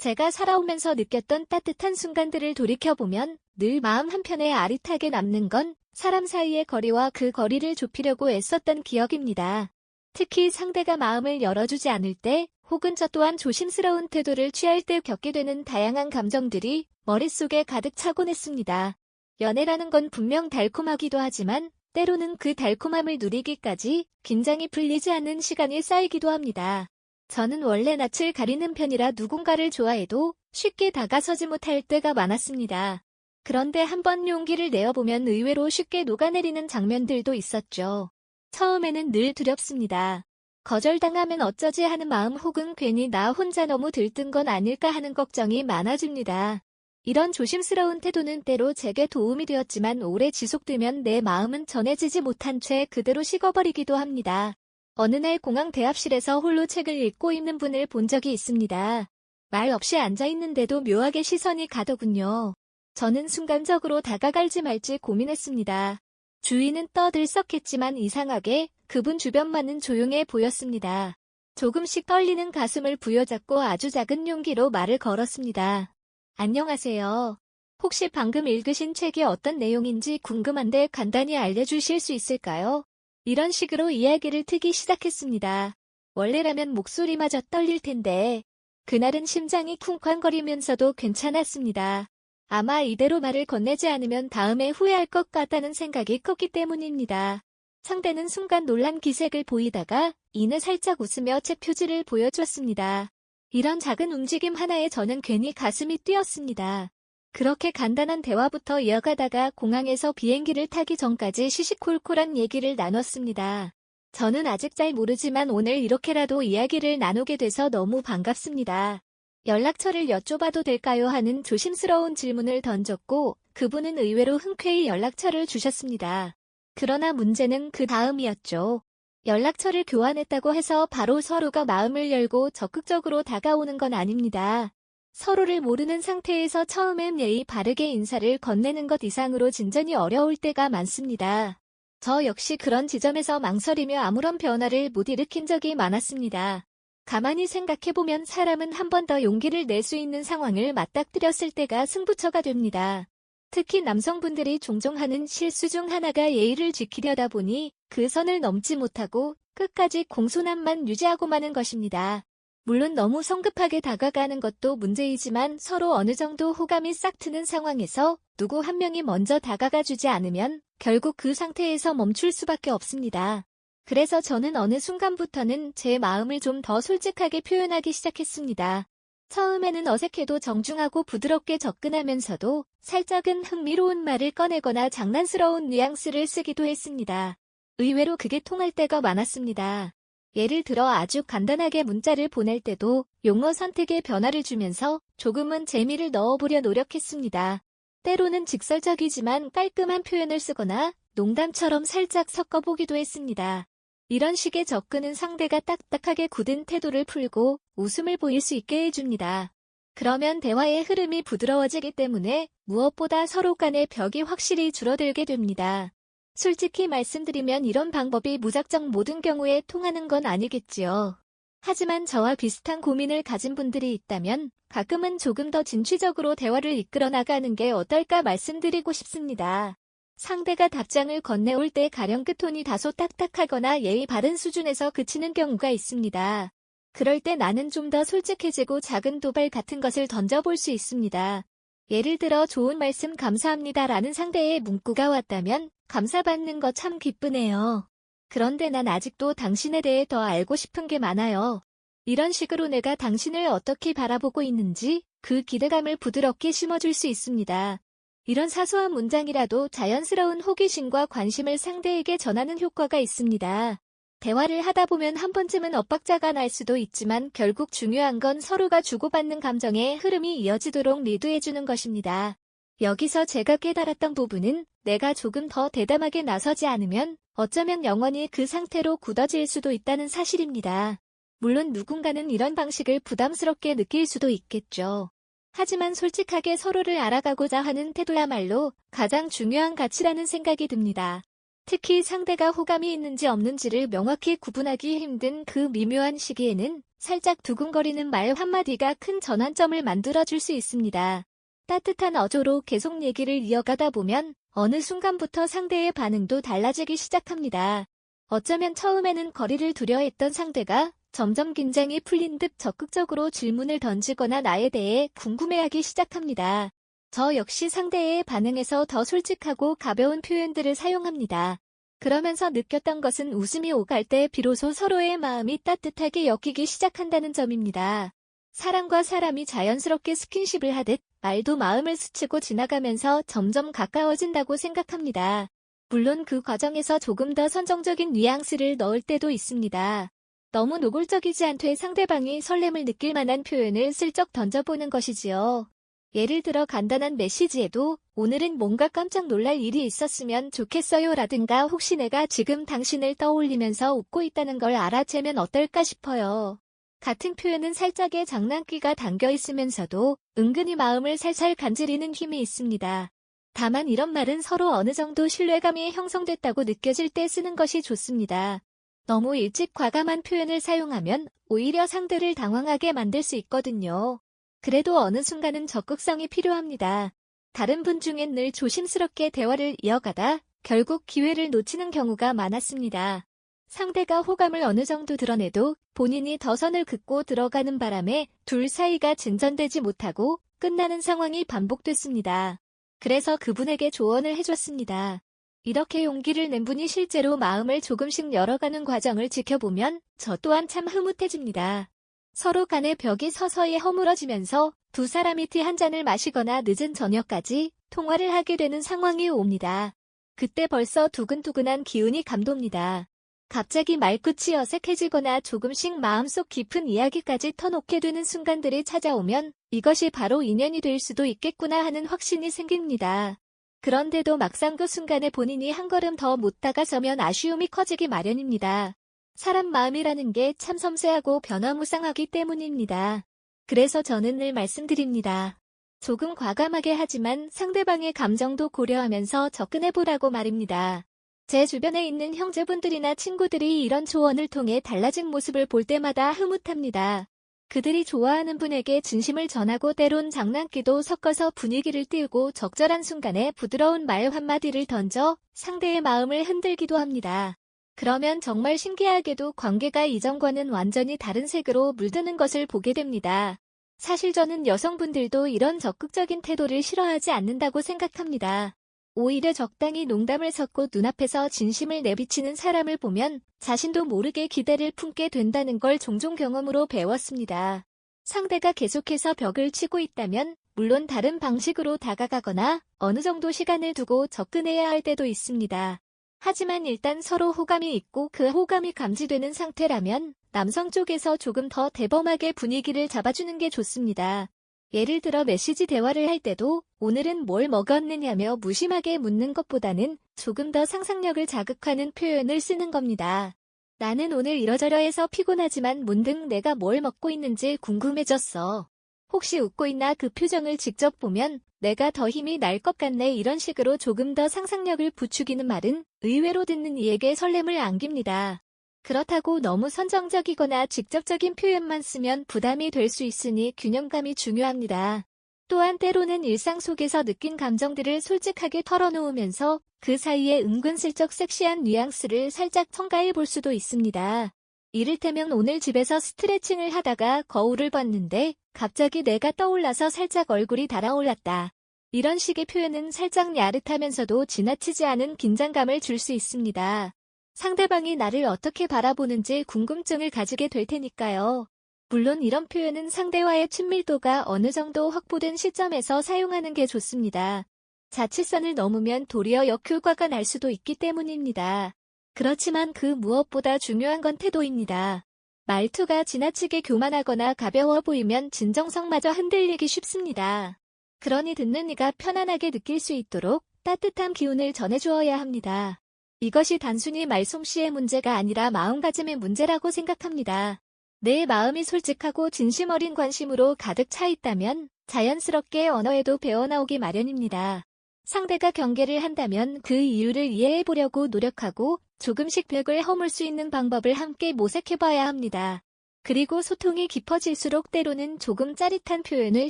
제가 살아오면서 느꼈던 따뜻한 순간들을 돌이켜보면 늘 마음 한편에 아릿하게 남는 건 사람 사이의 거리와 그 거리를 좁히려고 애썼던 기억입니다. 특히 상대가 마음을 열어주지 않을 때 혹은 저 또한 조심스러운 태도를 취할 때 겪게 되는 다양한 감정들이 머릿속에 가득 차곤 했습니다. 연애라는 건 분명 달콤하기도 하지만 때로는 그 달콤함을 누리기까지 긴장이 풀리지 않는 시간이 쌓이기도 합니다. 저는 원래 낯을 가리는 편이라 누군가를 좋아해도 쉽게 다가서지 못할 때가 많았습니다. 그런데 한번 용기를 내어보면 의외로 쉽게 녹아내리는 장면들도 있었죠. 처음에는 늘 두렵습니다. 거절당하면 어쩌지 하는 마음 혹은 괜히 나 혼자 너무 들뜬 건 아닐까 하는 걱정이 많아집니다. 이런 조심스러운 태도는 때로 제게 도움이 되었지만 오래 지속되면 내 마음은 전해지지 못한 채 그대로 식어버리기도 합니다. 어느 날 공항 대합실에서 홀로 책을 읽고 있는 분을 본 적이 있습니다. 말 없이 앉아있는데도 묘하게 시선이 가더군요. 저는 순간적으로 다가갈지 말지 고민했습니다. 주위는 떠들썩했지만 이상하게 그분 주변만은 조용해 보였습니다. 조금씩 떨리는 가슴을 부여잡고 아주 작은 용기로 말을 걸었습니다. 안녕하세요. 혹시 방금 읽으신 책이 어떤 내용인지 궁금한데 간단히 알려주실 수 있을까요? 이런 식으로 이야기를 트기 시작했습니다. 원래라면 목소리마저 떨릴 텐데 그날은 심장이 쿵쾅거리면서도 괜찮았습니다. 아마 이대로 말을 건네지 않으면 다음에 후회할 것 같다는 생각이 컸기 때문입니다. 상대는 순간 놀란 기색을 보이다가 이내 살짝 웃으며 책 표지를 보여줬습니다. 이런 작은 움직임 하나에 저는 괜히 가슴이 뛰었습니다. 그렇게 간단한 대화부터 이어가다가 공항에서 비행기를 타기 전까지 시시콜콜한 얘기를 나눴습니다. 저는 아직 잘 모르지만 오늘 이렇게라도 이야기를 나누게 돼서 너무 반갑습니다. 연락처를 여쭤봐도 될까요? 하는 조심스러운 질문을 던졌고 그분은 의외로 흔쾌히 연락처를 주셨습니다. 그러나 문제는 그 다음이었죠. 연락처를 교환했다고 해서 바로 서로가 마음을 열고 적극적으로 다가오는 건 아닙니다. 서로를 모르는 상태에서 처음엔 예의 바르게 인사를 건네는 것 이상으로 진전이 어려울 때가 많습니다. 저 역시 그런 지점에서 망설이며 아무런 변화를 못 일으킨 적이 많았습니다. 가만히 생각해보면 사람은 한 번 더 용기를 낼 수 있는 상황을 맞닥뜨렸을 때가 승부처가 됩니다. 특히 남성분들이 종종 하는 실수 중 하나가 예의를 지키려다 보니 그 선을 넘지 못하고 끝까지 공손함만 유지하고 마는 것입니다. 물론 너무 성급하게 다가가는 것도 문제이지만 서로 어느 정도 호감이 싹 트는 상황에서 누구 한 명이 먼저 다가가 주지 않으면 결국 그 상태에서 멈출 수밖에 없습니다. 그래서 저는 어느 순간부터는 제 마음을 좀 더 솔직하게 표현하기 시작했습니다. 처음에는 어색해도 정중하고 부드럽게 접근하면서도 살짝은 흥미로운 말을 꺼내거나 장난스러운 뉘앙스를 쓰기도 했습니다. 의외로 그게 통할 때가 많았습니다. 예를 들어 아주 간단하게 문자를 보낼 때도 용어 선택에 변화를 주면서 조금은 재미를 넣어보려 노력했습니다. 때로는 직설적이지만 깔끔한 표현을 쓰거나 농담처럼 살짝 섞어보기도 했습니다. 이런 식의 접근은 상대가 딱딱하게 굳은 태도를 풀고 웃음을 보일 수 있게 해줍니다. 그러면 대화의 흐름이 부드러워지기 때문에 무엇보다 서로 간의 벽이 확실히 줄어들게 됩니다. 솔직히 말씀드리면 이런 방법이 무작정 모든 경우에 통하는 건 아니겠지요. 하지만 저와 비슷한 고민을 가진 분들이 있다면 가끔은 조금 더 진취적으로 대화를 이끌어 나가는 게 어떨까 말씀드리고 싶습니다. 상대가 답장을 건네올 때 가령 그 톤이 다소 딱딱하거나 예의 바른 수준에서 그치는 경우가 있습니다. 그럴 때 나는 좀 더 솔직해지고 작은 도발 같은 것을 던져볼 수 있습니다. 예를 들어 좋은 말씀 감사합니다라는 상대의 문구가 왔다면 감사받는 거 참 기쁘네요. 그런데 난 아직도 당신에 대해 더 알고 싶은 게 많아요. 이런 식으로 내가 당신을 어떻게 바라보고 있는지 그 기대감을 부드럽게 심어줄 수 있습니다. 이런 사소한 문장이라도 자연스러운 호기심과 관심을 상대에게 전하는 효과가 있습니다. 대화를 하다 보면 한 번쯤은 엇박자가 날 수도 있지만 결국 중요한 건 서로가 주고받는 감정의 흐름이 이어지도록 리드해주는 것입니다. 여기서 제가 깨달았던 부분은 내가 조금 더 대담하게 나서지 않으면 어쩌면 영원히 그 상태로 굳어질 수도 있다는 사실입니다. 물론 누군가는 이런 방식을 부담스럽게 느낄 수도 있겠죠. 하지만 솔직하게 서로를 알아가고자 하는 태도야말로 가장 중요한 가치라는 생각이 듭니다. 특히 상대가 호감이 있는지 없는지를 명확히 구분하기 힘든 그 미묘한 시기에는 살짝 두근거리는 말 한마디가 큰 전환점을 만들어줄 수 있습니다. 따뜻한 어조로 계속 얘기를 이어가다 보면 어느 순간부터 상대의 반응도 달라지기 시작합니다. 어쩌면 처음에는 거리를 두려 했던 상대가 점점 긴장이 풀린 듯 적극적으로 질문을 던지거나 나에 대해 궁금해하기 시작합니다. 저 역시 상대의 반응에서 더 솔직하고 가벼운 표현들을 사용합니다. 그러면서 느꼈던 것은 웃음이 오갈 때 비로소 서로의 마음이 따뜻하게 엮이기 시작한다는 점입니다. 사람과 사람이 자연스럽게 스킨십을 하듯 말도 마음을 스치고 지나가면서 점점 가까워진다고 생각합니다. 물론 그 과정에서 조금 더 선정적인 뉘앙스를 넣을 때도 있습니다. 너무 노골적이지 않되 상대방이 설렘을 느낄 만한 표현을 슬쩍 던져보는 것이지요. 예를 들어 간단한 메시지에도 오늘은 뭔가 깜짝 놀랄 일이 있었으면 좋겠어요 라든가 혹시 내가 지금 당신을 떠올리면서 웃고 있다는 걸 알아채면 어떨까 싶어요. 같은 표현은 살짝의 장난기가 담겨 있으면서도 은근히 마음을 살살 간지리는 힘이 있습니다. 다만 이런 말은 서로 어느 정도 신뢰감이 형성됐다고 느껴질 때 쓰는 것이 좋습니다. 너무 일찍 과감한 표현을 사용하면 오히려 상대를 당황하게 만들 수 있거든요. 그래도 어느 순간은 적극성이 필요합니다. 다른 분 중엔 늘 조심스럽게 대화를 이어가다 결국 기회를 놓치는 경우가 많았습니다. 상대가 호감을 어느 정도 드러내도 본인이 더 선을 긋고 들어가는 바람에 둘 사이가 진전되지 못하고 끝나는 상황이 반복됐습니다. 그래서 그분에게 조언을 해줬습니다. 이렇게 용기를 낸 분이 실제로 마음을 조금씩 열어가는 과정을 지켜보면 저 또한 참 흐뭇해집니다. 서로 간의 벽이 서서히 허물어지면서 두 사람이 티 한 잔을 마시거나 늦은 저녁까지 통화를 하게 되는 상황이 옵니다. 그때 벌써 두근두근한 기운이 감돕니다. 갑자기 말끝이 어색해지거나 조금씩 마음속 깊은 이야기까지 터놓게 되는 순간들이 찾아오면 이것이 바로 인연이 될 수도 있겠구나 하는 확신이 생깁니다. 그런데도 막상 그 순간에 본인이 한 걸음 더 못 다가서면 아쉬움이 커지기 마련입니다. 사람 마음이라는 게 참 섬세하고 변화무쌍하기 때문입니다. 그래서 저는 늘 말씀드립니다. 조금 과감하게 하지만 상대방의 감정도 고려하면서 접근해보라고 말입니다. 제 주변에 있는 형제분들이나 친구들이 이런 조언을 통해 달라진 모습을 볼 때마다 흐뭇합니다. 그들이 좋아하는 분에게 진심을 전하고 때론 장난기도 섞어서 분위기를 띄우고 적절한 순간에 부드러운 말 한마디를 던져 상대의 마음을 흔들기도 합니다. 그러면 정말 신기하게도 관계가 이전과는 완전히 다른 색으로 물드는 것을 보게 됩니다. 사실 저는 여성분들도 이런 적극적인 태도를 싫어하지 않는다고 생각합니다. 오히려 적당히 농담을 섞고 눈앞에서 진심을 내비치는 사람을 보면 자신도 모르게 기대를 품게 된다는 걸 종종 경험으로 배웠습니다. 상대가 계속해서 벽을 치고 있다면 물론 다른 방식으로 다가가거나 어느 정도 시간을 두고 접근해야 할 때도 있습니다. 하지만 일단 서로 호감이 있고 그 호감이 감지되는 상태라면 남성 쪽에서 조금 더 대범하게 분위기를 잡아주는 게 좋습니다. 예를 들어 메시지 대화를 할 때도 오늘은 뭘 먹었느냐며 무심하게 묻는 것보다는 조금 더 상상력을 자극하는 표현을 쓰는 겁니다. 나는 오늘 이러저러해서 피곤하지만 문득 내가 뭘 먹고 있는지 궁금해졌어. 혹시 웃고 있나 그 표정을 직접 보면 내가 더 힘이 날 것 같네 이런 식으로 조금 더 상상력을 부추기는 말은 의외로 듣는 이에게 설렘을 안깁니다. 그렇다고 너무 선정적이거나 직접적인 표현만 쓰면 부담이 될 수 있으니 균형감이 중요합니다. 또한 때로는 일상 속에서 느낀 감정들을 솔직하게 털어놓으면서 그 사이에 은근슬쩍 섹시한 뉘앙스를 살짝 첨가해 볼 수도 있습니다. 이를테면 오늘 집에서 스트레칭을 하다가 거울을 봤는데 갑자기 내가 떠올라서 살짝 얼굴이 달아올랐다. 이런 식의 표현은 살짝 야릇하면서도 지나치지 않은 긴장감을 줄 수 있습니다. 상대방이 나를 어떻게 바라보는지 궁금증을 가지게 될 테니까요. 물론 이런 표현은 상대와의 친밀도가 어느 정도 확보된 시점에서 사용하는 게 좋습니다. 자칫선을 넘으면 도리어 역효과가 날 수도 있기 때문입니다. 그렇지만 그 무엇보다 중요한 건 태도입니다. 말투가 지나치게 교만하거나 가벼워 보이면 진정성마저 흔들리기 쉽습니다. 그러니 듣는 이가 편안하게 느낄 수 있도록 따뜻한 기운을 전해주어야 합니다. 이것이 단순히 말솜씨의 문제가 아니라 마음가짐의 문제라고 생각합니다. 내 마음이 솔직하고 진심 어린 관심으로 가득 차 있다면 자연스럽게 언어에도 배어나오기 마련입니다. 상대가 경계를 한다면 그 이유를 이해해보려고 노력하고 조금씩 벽을 허물 수 있는 방법을 함께 모색해봐야 합니다. 그리고 소통이 깊어질수록 때로는 조금 짜릿한 표현을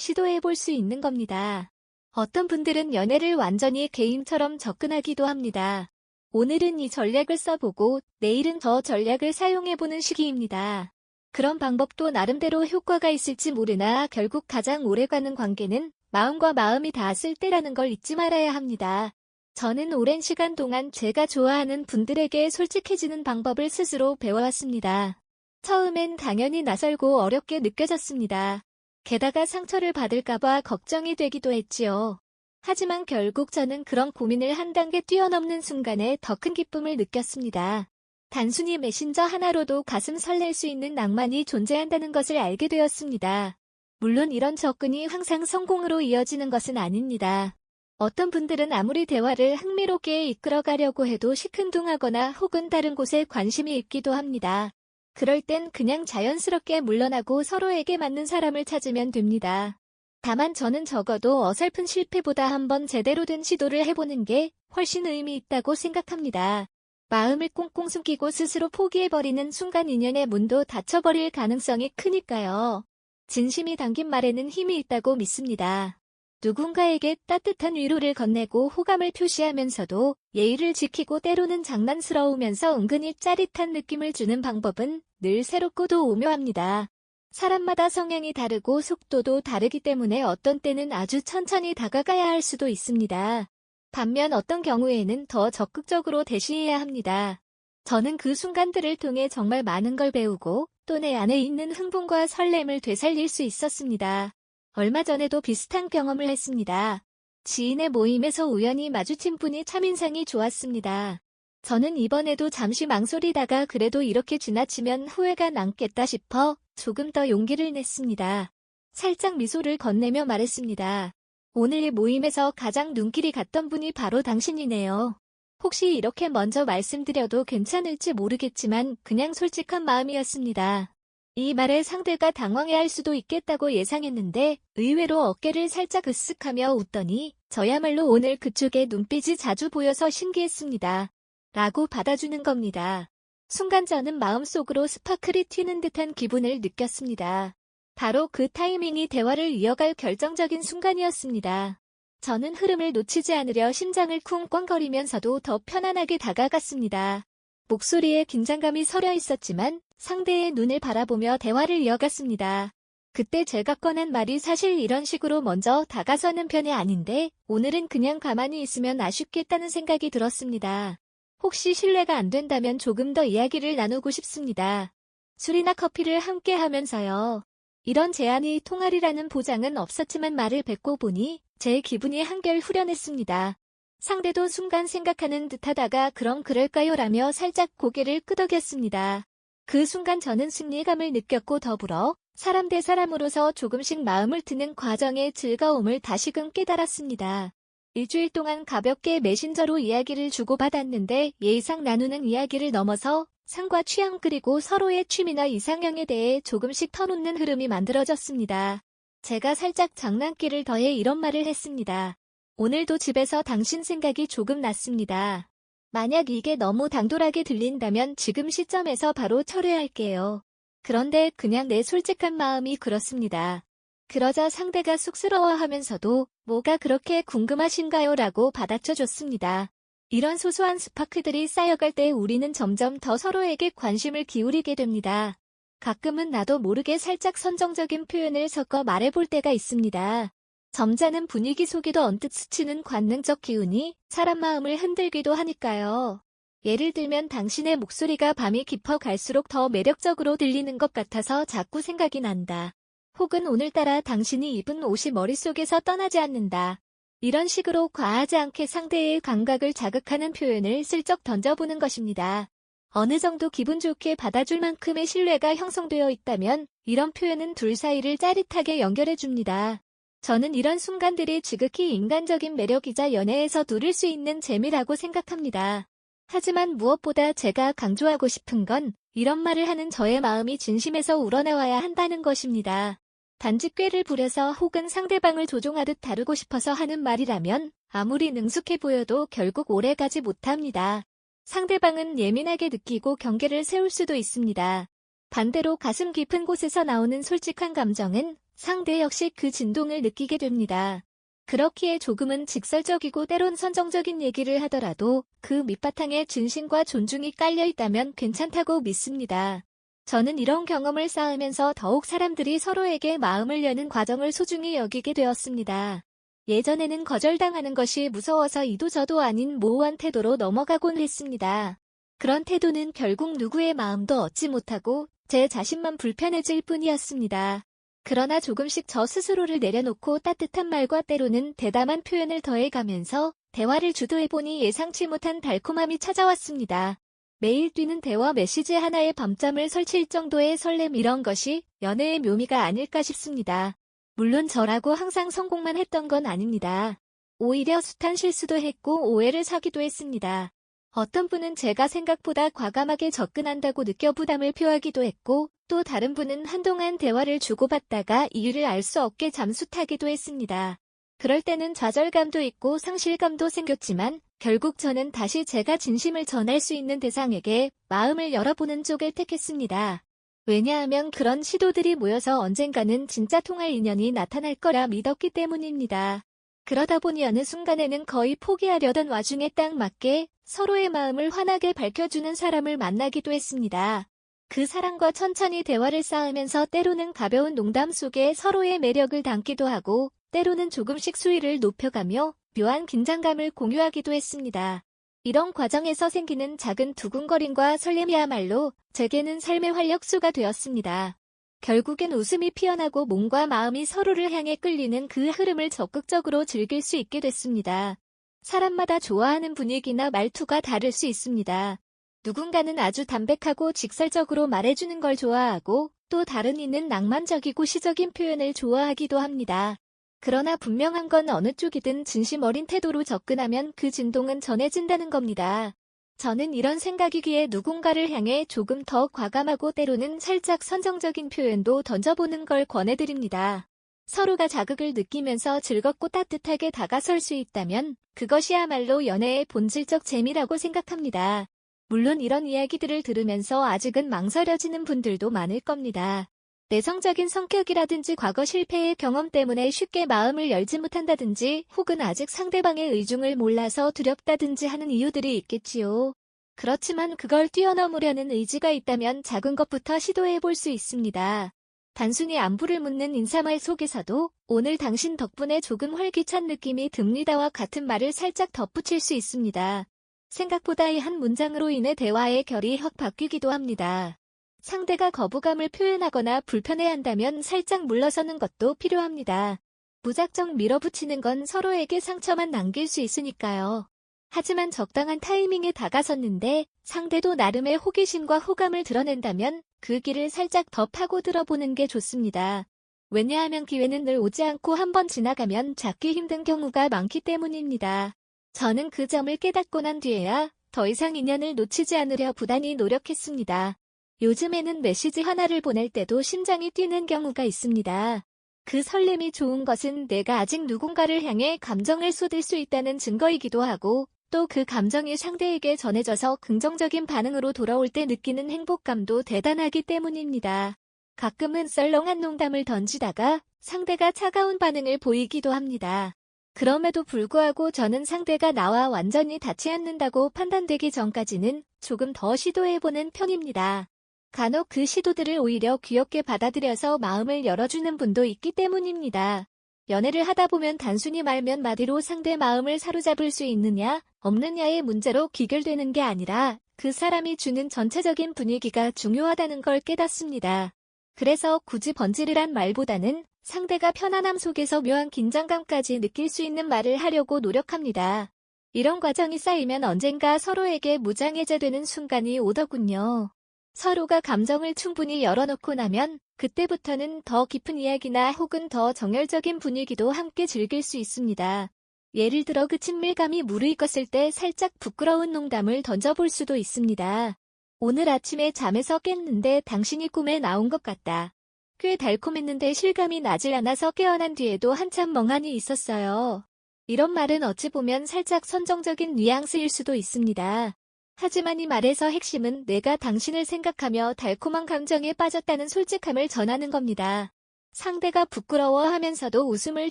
시도해 볼 수 있는 겁니다. 어떤 분들은 연애를 완전히 게임처럼 접근하기도 합니다. 오늘은 이 전략을 써보고 내일은 저 전략을 사용해보는 시기입니다. 그런 방법도 나름대로 효과가 있을지 모르나 결국 가장 오래가는 관계는 마음과 마음이 닿았을 때라는 걸 잊지 말아야 합니다. 저는 오랜 시간 동안 제가 좋아하는 분들에게 솔직해지는 방법을 스스로 배워왔습니다. 처음엔 당연히 낯설고 어렵게 느껴졌습니다. 게다가 상처를 받을까봐 걱정이 되기도 했지요. 하지만 결국 저는 그런 고민을 한 단계 뛰어넘는 순간에 더 큰 기쁨을 느꼈습니다. 단순히 메신저 하나로도 가슴 설렐 수 있는 낭만이 존재한다는 것을 알게 되었습니다. 물론 이런 접근이 항상 성공으로 이어지는 것은 아닙니다. 어떤 분들은 아무리 대화를 흥미롭게 이끌어가려고 해도 시큰둥하거나 혹은 다른 곳에 관심이 있기도 합니다. 그럴 땐 그냥 자연스럽게 물러나고 서로에게 맞는 사람을 찾으면 됩니다. 다만 저는 적어도 어설픈 실패보다 한번 제대로 된 시도를 해보는 게 훨씬 의미 있다고 생각합니다. 마음을 꽁꽁 숨기고 스스로 포기해버리는 순간 인연의 문도 닫혀버릴 가능성이 크니까요. 진심이 담긴 말에는 힘이 있다고 믿습니다. 누군가에게 따뜻한 위로를 건네고 호감을 표시하면서도 예의를 지키고 때로는 장난스러우면서 은근히 짜릿한 느낌을 주는 방법은 늘 새롭고도 오묘합니다. 사람마다 성향이 다르고 속도도 다르기 때문에 어떤 때는 아주 천천히 다가가야 할 수도 있습니다. 반면 어떤 경우에는 더 적극적으로 대시해야 합니다. 저는 그 순간들을 통해 정말 많은 걸 배우고 또 내 안에 있는 흥분과 설렘을 되살릴 수 있었습니다. 얼마 전에도 비슷한 경험을 했습니다. 지인의 모임에서 우연히 마주친 분이 참 인상이 좋았습니다. 저는 이번에도 잠시 망설이다가 그래도 이렇게 지나치면 후회가 남겠다 싶어 조금 더 용기를 냈습니다. 살짝 미소를 건네며 말했습니다. 오늘 이 모임에서 가장 눈길이 갔던 분이 바로 당신이네요. 혹시 이렇게 먼저 말씀드려도 괜찮을지 모르겠지만 그냥 솔직한 마음이었습니다. 이 말에 상대가 당황해할 수도 있겠다고 예상했는데 의외로 어깨를 살짝 으쓱하며 웃더니 저야말로 오늘 그쪽에 눈빛이 자주 보여서 신기했습니다. 라고 받아주는 겁니다. 순간 저는 마음속으로 스파클이 튀는 듯한 기분을 느꼈습니다. 바로 그 타이밍이 대화를 이어갈 결정적인 순간이었습니다. 저는 흐름을 놓치지 않으려 심장을 쿵쾅거리면서도 더 편안하게 다가갔습니다. 목소리에 긴장감이 서려 있었지만 상대의 눈을 바라보며 대화를 이어갔습니다. 그때 제가 꺼낸 말이 사실 이런 식으로 먼저 다가서는 편이 아닌데 오늘은 그냥 가만히 있으면 아쉽겠다는 생각이 들었습니다. 혹시 실례가 안 된다면 조금 더 이야기를 나누고 싶습니다. 술이나 커피를 함께 하면서요. 이런 제안이 통하리라는 보장은 없었지만 말을 뱉고 보니 제 기분이 한결 후련했습니다. 상대도 순간 생각하는 듯하다가 그럼 그럴까요? 라며 살짝 고개를 끄덕였습니다. 그 순간 저는 승리감을 느꼈고 더불어 사람 대 사람으로서 조금씩 마음을 트는 과정의 즐거움을 다시금 깨달았습니다. 일주일 동안 가볍게 메신저로 이야기를 주고받았는데 예의상 나누는 이야기를 넘어서 상과 취향 그리고 서로의 취미나 이상형에 대해 조금씩 터놓는 흐름이 만들어졌습니다. 제가 살짝 장난기를 더해 이런 말을 했습니다. 오늘도 집에서 당신 생각이 조금 났습니다. 만약 이게 너무 당돌하게 들린다면 지금 시점에서 바로 철회할게요. 그런데 그냥 내 솔직한 마음이 그렇습니다. 그러자 상대가 쑥스러워하면서도 뭐가 그렇게 궁금하신가요? 라고 받아쳐줬습니다. 이런 소소한 스파크들이 쌓여갈 때 우리는 점점 더 서로에게 관심을 기울이게 됩니다. 가끔은 나도 모르게 살짝 선정적인 표현을 섞어 말해볼 때가 있습니다. 점잖은 분위기 속에도 언뜻 스치는 관능적 기운이 사람 마음을 흔들기도 하니까요. 예를 들면 당신의 목소리가 밤이 깊어 갈수록 더 매력적으로 들리는 것 같아서 자꾸 생각이 난다. 혹은 오늘따라 당신이 입은 옷이 머릿속에서 떠나지 않는다. 이런 식으로 과하지 않게 상대의 감각을 자극하는 표현을 슬쩍 던져보는 것입니다. 어느 정도 기분 좋게 받아줄 만큼의 신뢰가 형성되어 있다면 이런 표현은 둘 사이를 짜릿하게 연결해줍니다. 저는 이런 순간들이 지극히 인간적인 매력이자 연애에서 누릴 수 있는 재미라고 생각합니다. 하지만 무엇보다 제가 강조하고 싶은 건 이런 말을 하는 저의 마음이 진심에서 우러나와야 한다는 것입니다. 단지 꾀를 부려서 혹은 상대방을 조종하듯 다루고 싶어서 하는 말이라면 아무리 능숙해 보여도 결국 오래가지 못합니다. 상대방은 예민하게 느끼고 경계를 세울 수도 있습니다. 반대로 가슴 깊은 곳에서 나오는 솔직한 감정은 상대 역시 그 진동을 느끼게 됩니다. 그렇기에 조금은 직설적이고 때론 선정적인 얘기를 하더라도 그 밑바탕에 진심과 존중이 깔려 있다면 괜찮다고 믿습니다. 저는 이런 경험을 쌓으면서 더욱 사람들이 서로에게 마음을 여는 과정을 소중히 여기게 되었습니다. 예전에는 거절당하는 것이 무서워서 이도 저도 아닌 모호한 태도로 넘어가곤 했습니다. 그런 태도는 결국 누구의 마음도 얻지 못하고 제 자신만 불편해질 뿐이었습니다. 그러나 조금씩 저 스스로를 내려놓고 따뜻한 말과 때로는 대담한 표현을 더해가면서 대화를 주도해보니 예상치 못한 달콤함이 찾아왔습니다. 매일 뛰는 대화 메시지 하나에 밤잠을 설칠 정도의 설렘, 이런 것이 연애의 묘미가 아닐까 싶습니다. 물론 저라고 항상 성공만 했던 건 아닙니다. 오히려 숱한 실수도 했고 오해를 사기도 했습니다. 어떤 분은 제가 생각보다 과감하게 접근한다고 느껴 부담을 표하기도 했고, 또 다른 분은 한동안 대화를 주고받다가 이유를 알 수 없게 잠수타기도 했습니다. 그럴 때는 좌절감도 있고 상실감도 생겼지만 결국 저는 다시 제가 진심을 전할 수 있는 대상에게 마음을 열어보는 쪽을 택했습니다. 왜냐하면 그런 시도들이 모여서 언젠가는 진짜 통할 인연이 나타날 거라 믿었기 때문입니다. 그러다 보니 어느 순간에는 거의 포기하려던 와중에 딱 맞게 서로의 마음을 환하게 밝혀주는 사람을 만나기도 했습니다. 그 사람과 천천히 대화를 쌓으면서 때로는 가벼운 농담 속에 서로의 매력을 담기도 하고 때로는 조금씩 수위를 높여가며 묘한 긴장감을 공유하기도 했습니다. 이런 과정에서 생기는 작은 두근거림과 설렘이야말로 제게는 삶의 활력소가 되었습니다. 결국엔 웃음이 피어나고 몸과 마음이 서로를 향해 끌리는 그 흐름을 적극적으로 즐길 수 있게 됐습니다. 사람마다 좋아하는 분위기나 말투가 다를 수 있습니다. 누군가는 아주 담백하고 직설적으로 말해주는 걸 좋아하고 또 다른 이는 낭만적이고 시적인 표현을 좋아하기도 합니다. 그러나 분명한 건 어느 쪽이든 진심 어린 태도로 접근하면 그 진동은 전해진다는 겁니다. 저는 이런 생각이기에 누군가를 향해 조금 더 과감하고 때로는 살짝 선정적인 표현도 던져보는 걸 권해드립니다. 서로가 자극을 느끼면서 즐겁고 따뜻하게 다가설 수 있다면 그것이야말로 연애의 본질적 재미라고 생각합니다. 물론 이런 이야기들을 들으면서 아직은 망설여지는 분들도 많을 겁니다. 내성적인 성격이라든지 과거 실패의 경험 때문에 쉽게 마음을 열지 못한다든지 혹은 아직 상대방의 의중을 몰라서 두렵다든지 하는 이유들이 있겠지요. 그렇지만 그걸 뛰어넘으려는 의지가 있다면 작은 것부터 시도해볼 수 있습니다. 단순히 안부를 묻는 인사말 속에서도 오늘 당신 덕분에 조금 활기찬 느낌이 듭니다와 같은 말을 살짝 덧붙일 수 있습니다. 생각보다 이 한 문장으로 인해 대화의 결이 확 바뀌기도 합니다. 상대가 거부감을 표현하거나 불편해한다면 살짝 물러서는 것도 필요합니다. 무작정 밀어붙이는 건 서로에게 상처만 남길 수 있으니까요. 하지만 적당한 타이밍에 다가섰는데 상대도 나름의 호기심과 호감을 드러낸다면 그 길을 살짝 더 파고들어보는 게 좋습니다. 왜냐하면 기회는 늘 오지 않고 한번 지나가면 잡기 힘든 경우가 많기 때문입니다. 저는 그 점을 깨닫고 난 뒤에야 더 이상 인연을 놓치지 않으려 부단히 노력했습니다. 요즘에는 메시지 하나를 보낼 때도 심장이 뛰는 경우가 있습니다. 그 설렘이 좋은 것은 내가 아직 누군가를 향해 감정을 쏟을 수 있다는 증거이기도 하고 또 그 감정이 상대에게 전해져서 긍정적인 반응으로 돌아올 때 느끼는 행복감도 대단하기 때문입니다. 가끔은 썰렁한 농담을 던지다가 상대가 차가운 반응을 보이기도 합니다. 그럼에도 불구하고 저는 상대가 나와 완전히 닿지 않는다고 판단되기 전까지는 조금 더 시도해보는 편입니다. 간혹 그 시도들을 오히려 귀엽게 받아들여서 마음을 열어주는 분도 있기 때문입니다. 연애를 하다 보면 단순히 말 몇 마디로 상대 마음을 사로잡을 수 있느냐, 없느냐의 문제로 귀결되는 게 아니라 그 사람이 주는 전체적인 분위기가 중요하다는 걸 깨닫습니다. 그래서 굳이 번지르란 말보다는 상대가 편안함 속에서 묘한 긴장감까지 느낄 수 있는 말을 하려고 노력합니다. 이런 과정이 쌓이면 언젠가 서로에게 무장해제되는 순간이 오더군요. 서로가 감정을 충분히 열어놓고 나면 그때부터는 더 깊은 이야기나 혹은 더 정열적인 분위기도 함께 즐길 수 있습니다. 예를 들어 그 친밀감이 무르익었을 때 살짝 부끄러운 농담을 던져볼 수도 있습니다. 오늘 아침에 잠에서 깼는데 당신이 꿈에 나온 것 같다. 꽤 달콤했는데 실감이 나질 않아서 깨어난 뒤에도 한참 멍하니 있었어요. 이런 말은 어찌 보면 살짝 선정적인 뉘앙스일 수도 있습니다. 하지만 이 말에서 핵심은 내가 당신을 생각하며 달콤한 감정에 빠졌다는 솔직함을 전하는 겁니다. 상대가 부끄러워하면서도 웃음을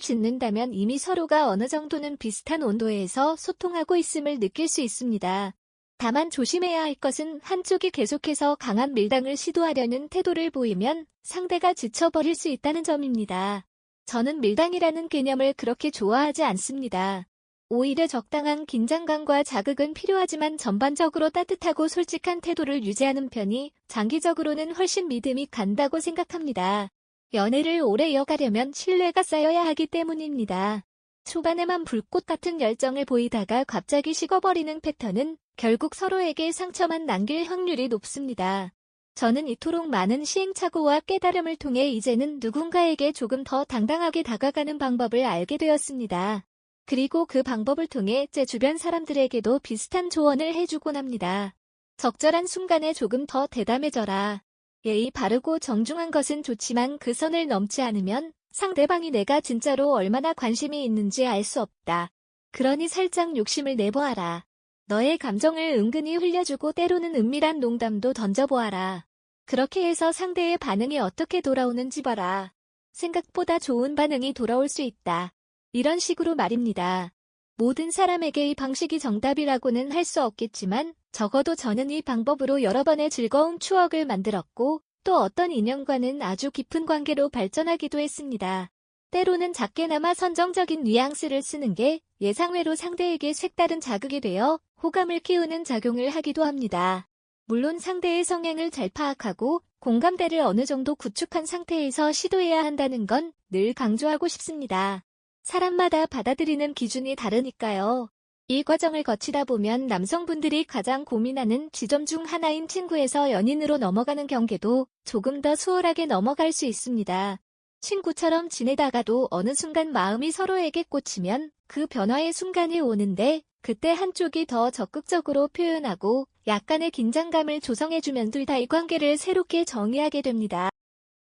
짓는다면 이미 서로가 어느 정도는 비슷한 온도에서 소통하고 있음을 느낄 수 있습니다. 다만 조심해야 할 것은 한쪽이 계속해서 강한 밀당을 시도하려는 태도를 보이면 상대가 지쳐버릴 수 있다는 점입니다. 저는 밀당이라는 개념을 그렇게 좋아하지 않습니다. 오히려 적당한 긴장감과 자극은 필요하지만 전반적으로 따뜻하고 솔직한 태도를 유지하는 편이 장기적으로는 훨씬 믿음이 간다고 생각합니다. 연애를 오래 이어가려면 신뢰가 쌓여야 하기 때문입니다. 초반에만 불꽃 같은 열정을 보이다가 갑자기 식어버리는 패턴은 결국 서로에게 상처만 남길 확률이 높습니다. 저는 이토록 많은 시행착오와 깨달음을 통해 이제는 누군가에게 조금 더 당당하게 다가가는 방법을 알게 되었습니다. 그리고 그 방법을 통해 제 주변 사람들에게도 비슷한 조언을 해주곤 합니다. 적절한 순간에 조금 더 대담해져라. 예의 바르고 정중한 것은 좋지만 그 선을 넘지 않으면 상대방이 내가 진짜로 얼마나 관심이 있는지 알 수 없다. 그러니 살짝 욕심을 내보아라. 너의 감정을 은근히 흘려주고 때로는 은밀한 농담도 던져보아라. 그렇게 해서 상대의 반응이 어떻게 돌아오는지 봐라. 생각보다 좋은 반응이 돌아올 수 있다. 이런 식으로 말입니다. 모든 사람에게 이 방식이 정답이라고는 할 수 없겠지만 적어도 저는 이 방법으로 여러 번의 즐거운 추억을 만들었고 또 어떤 인연과는 아주 깊은 관계로 발전하기도 했습니다. 때로는 작게나마 선정적인 뉘앙스를 쓰는 게 예상외로 상대에게 색다른 자극이 되어 호감을 키우는 작용을 하기도 합니다. 물론 상대의 성향을 잘 파악하고 공감대를 어느 정도 구축한 상태에서 시도해야 한다는 건 늘 강조하고 싶습니다. 사람마다 받아들이는 기준이 다르니까요. 이 과정을 거치다 보면 남성분들이 가장 고민하는 지점 중 하나인 친구에서 연인으로 넘어가는 경계도 조금 더 수월하게 넘어갈 수 있습니다. 친구처럼 지내다가도 어느 순간 마음이 서로에게 꽂히면 그 변화의 순간이 오는데 그때 한쪽이 더 적극적으로 표현하고 약간의 긴장감을 조성해주면 둘 다 이 관계를 새롭게 정의하게 됩니다.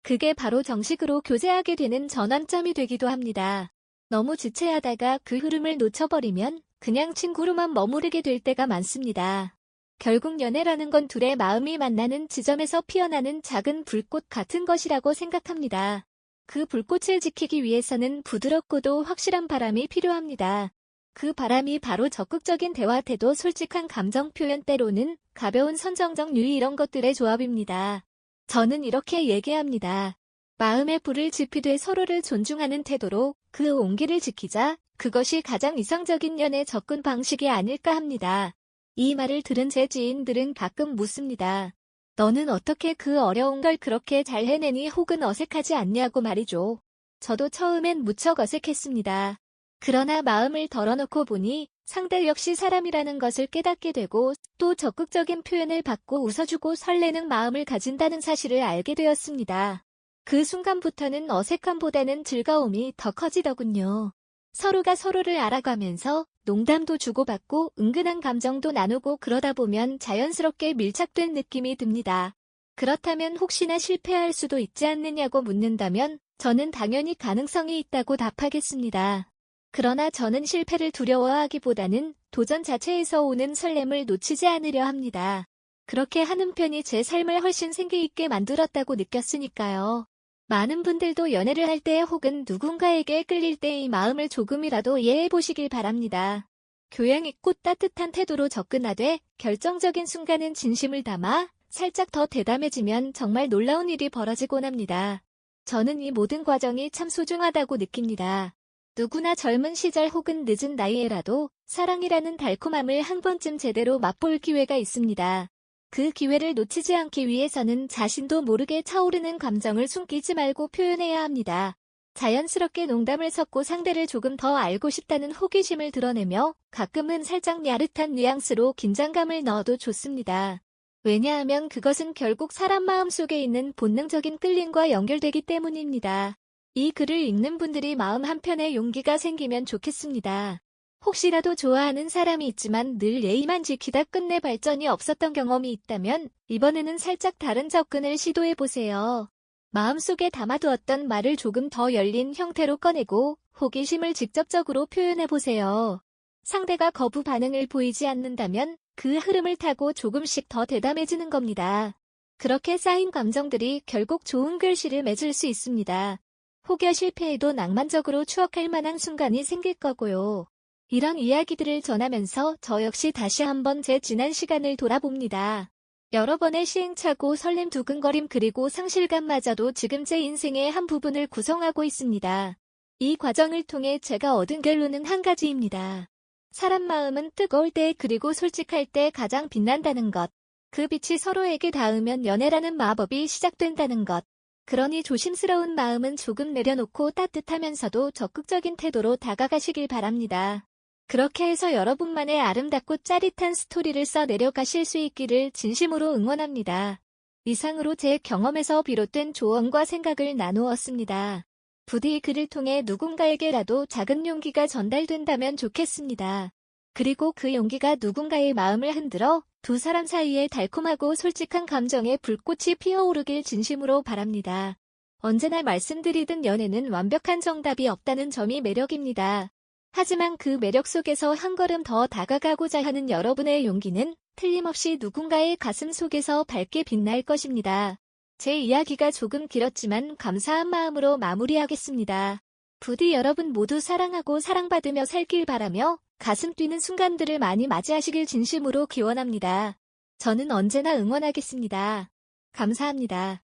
그게 바로 정식으로 교제하게 되는 전환점이 되기도 합니다. 너무 지체하다가 그 흐름을 놓쳐버리면 그냥 친구로만 머무르게 될 때가 많습니다. 결국 연애라는 건 둘의 마음이 만나는 지점에서 피어나는 작은 불꽃 같은 것이라고 생각합니다. 그 불꽃을 지키기 위해서는 부드럽고도 확실한 바람이 필요합니다. 그 바람이 바로 적극적인 대화 태도, 솔직한 감정 표현, 때로는 가벼운 선정적 유의 이런 것들의 조합입니다. 저는 이렇게 얘기합니다. 마음의 불을 지피되 서로를 존중하는 태도로 그 온기를 지키자. 그것이 가장 이상적인 연애 접근 방식이 아닐까 합니다. 이 말을 들은 제 지인들은 가끔 묻습니다. 너는 어떻게 그 어려운 걸 그렇게 잘 해내니? 혹은 어색하지 않냐고 말이죠. 저도 처음엔 무척 어색했습니다. 그러나 마음을 덜어놓고 보니 상대 역시 사람이라는 것을 깨닫게 되고 또 적극적인 표현을 받고 웃어주고 설레는 마음을 가진다는 사실을 알게 되었습니다. 그 순간부터는 어색함보다는 즐거움이 더 커지더군요. 서로가 서로를 알아가면서 농담도 주고받고 은근한 감정도 나누고 그러다 보면 자연스럽게 밀착된 느낌이 듭니다. 그렇다면 혹시나 실패할 수도 있지 않느냐고 묻는다면 저는 당연히 가능성이 있다고 답하겠습니다. 그러나 저는 실패를 두려워하기보다는 도전 자체에서 오는 설렘을 놓치지 않으려 합니다. 그렇게 하는 편이 제 삶을 훨씬 생기있게 만들었다고 느꼈으니까요. 많은 분들도 연애를 할 때 혹은 누군가에게 끌릴 때 이 마음을 조금이라도 이해해 보시길 바랍니다. 교양 있고 따뜻한 태도로 접근하되 결정적인 순간은 진심을 담아 살짝 더 대담해지면 정말 놀라운 일이 벌어지곤 합니다. 저는 이 모든 과정이 참 소중하다고 느낍니다. 누구나 젊은 시절 혹은 늦은 나이에라도 사랑이라는 달콤함을 한 번쯤 제대로 맛볼 기회가 있습니다. 그 기회를 놓치지 않기 위해서는 자신도 모르게 차오르는 감정을 숨기지 말고 표현해야 합니다. 자연스럽게 농담을 섞고 상대를 조금 더 알고 싶다는 호기심을 드러내며 가끔은 살짝 야릇한 뉘앙스로 긴장감을 넣어도 좋습니다. 왜냐하면 그것은 결국 사람 마음속에 있는 본능적인 끌림과 연결되기 때문입니다. 이 글을 읽는 분들이 마음 한편에 용기가 생기면 좋겠습니다. 혹시라도 좋아하는 사람이 있지만 늘 예의만 지키다 끝내 발전이 없었던 경험이 있다면 이번에는 살짝 다른 접근을 시도해보세요. 마음속에 담아두었던 말을 조금 더 열린 형태로 꺼내고 호기심을 직접적으로 표현해보세요. 상대가 거부 반응을 보이지 않는다면 그 흐름을 타고 조금씩 더 대담해지는 겁니다. 그렇게 쌓인 감정들이 결국 좋은 글씨를 맺을 수 있습니다. 혹여 실패해도 낭만적으로 추억할 만한 순간이 생길 거고요. 이런 이야기들을 전하면서 저 역시 다시 한번 제 지난 시간을 돌아봅니다. 여러 번의 시행착오, 설렘, 두근거림 그리고 상실감마저도 지금 제 인생의 한 부분을 구성하고 있습니다. 이 과정을 통해 제가 얻은 결론은 한 가지입니다. 사람 마음은 뜨거울 때 그리고 솔직할 때 가장 빛난다는 것. 그 빛이 서로에게 닿으면 연애라는 마법이 시작된다는 것. 그러니 조심스러운 마음은 조금 내려놓고 따뜻하면서도 적극적인 태도로 다가가시길 바랍니다. 그렇게 해서 여러분만의 아름답고 짜릿한 스토리를 써 내려가실 수 있기를 진심으로 응원합니다. 이상으로 제 경험에서 비롯된 조언과 생각을 나누었습니다. 부디 글을 통해 누군가에게라도 작은 용기가 전달된다면 좋겠습니다. 그리고 그 용기가 누군가의 마음을 흔들어 두 사람 사이에 달콤하고 솔직한 감정의 불꽃이 피어오르길 진심으로 바랍니다. 언제나 말씀드리듯 연애는 완벽한 정답이 없다는 점이 매력입니다. 하지만 그 매력 속에서 한 걸음 더 다가가고자 하는 여러분의 용기는 틀림없이 누군가의 가슴 속에서 밝게 빛날 것입니다. 제 이야기가 조금 길었지만 감사한 마음으로 마무리하겠습니다. 부디 여러분 모두 사랑하고 사랑받으며 살길 바라며 가슴 뛰는 순간들을 많이 맞이하시길 진심으로 기원합니다. 저는 언제나 응원하겠습니다. 감사합니다.